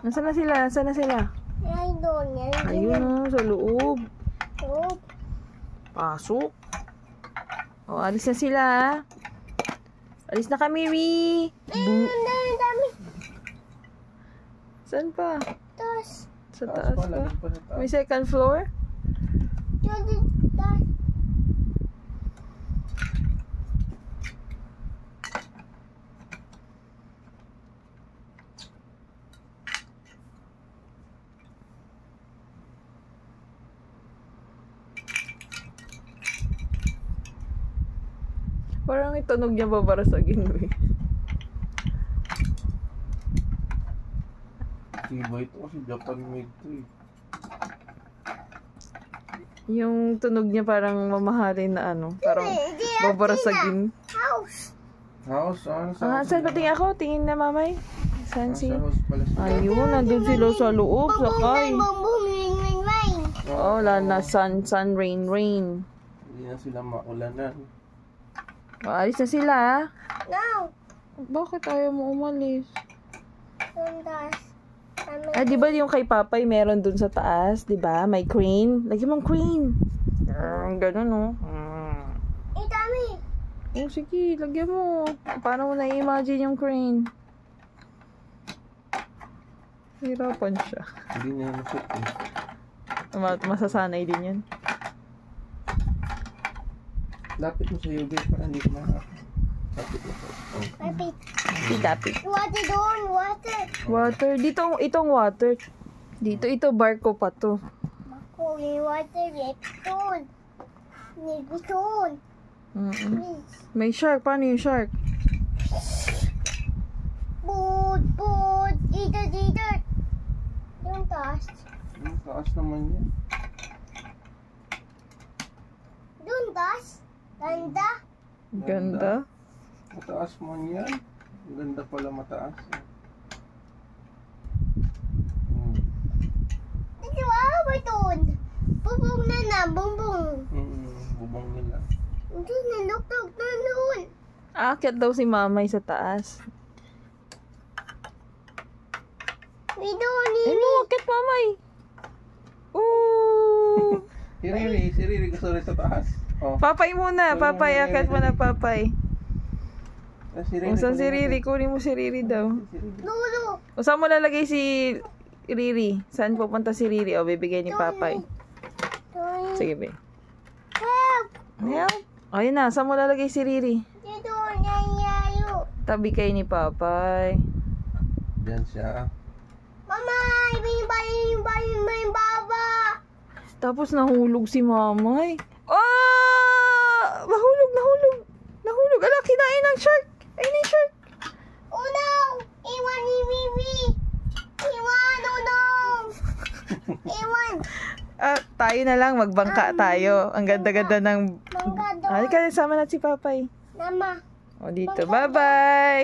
Nasaan na sila? Nasaan na sila? Ay, doon. Ayun o, sa loob. Loob. Pasok. O, alis na sila. Alis na kami, Wee. Dami. Saan pa? Taas. Sa taas pa? May second floor? Taas. Parang itunog niya babarasagin, Wee. Iba ito kasi Japan made to eh. Yung tunog niya parang mamahalin na ano. Parang babarasagin. House. House? Saan pating ako? Tingin na, mamay. Saan si... House pala sila. Ayun, nandun sila sa loob, sakay. Boom, boom, rain. Oh, lala, sun, rain. Hindi na sila maulanan. Alis na sila, ha? No. Bakit ayaw mo umalis? Doon taas. Ah, di ba yung kay Papay meron dun sa taas, di ba? May crane. Lagyan mong crane. Ganun, no? Dami. Oh, sige, lagyan mo. Paano mo na-imagine yung crane? Hirapan siya. Hindi niya masuk eh. Masasanay din yan. Lapit mo sa yoga para hindi ko lapit mo sa Lapit. Itapit. Water doon. Water. Water. Dito, itong water. Dito, ito, barko pa to. Ako, may water. Doon. Doon. May shark. Paano yung shark? Boot. Dito. Yung taas. Yung taas naman yan. Doon taas. Ganda. Ganda. Mataas man yan. Ang ganda pala mataas. Dito, ba doon? Bubong na. Bubong nila. Doon na, nuktok doon. Aakyat daw si Mamay sa taas. May doon, Ano, aakyat Mamay? Ooh! Si Riri gusto rin sa taas. Oh. Papay muna. Papay, aakyat mo na, Papay. O, saan si Riri? Kunin mo si Riri daw. Lulu. O, saan mo lalagay si Riri? Saan pupunta si Riri? O, bibigay ni Papay. Sige, be. Help. Help. O, yun na. Saan mo lalagay si Riri? Dito, nangyayalo. Tabi kayo ni Papay. Diyan siya. Mama, yung baba. Tapos nahulog si Mamay. Ah! Nahulog. Ala, kinain ng shark. Ayun yung shark. Oh no! Iwan ni Mimi. Iwan, oh no! Iwan. Tayo na lang. Magbangka tayo. Ang ganda-ganda ng... Mangga doon. Halika, sama na si Papay. Nama. O, dito. Bye-bye.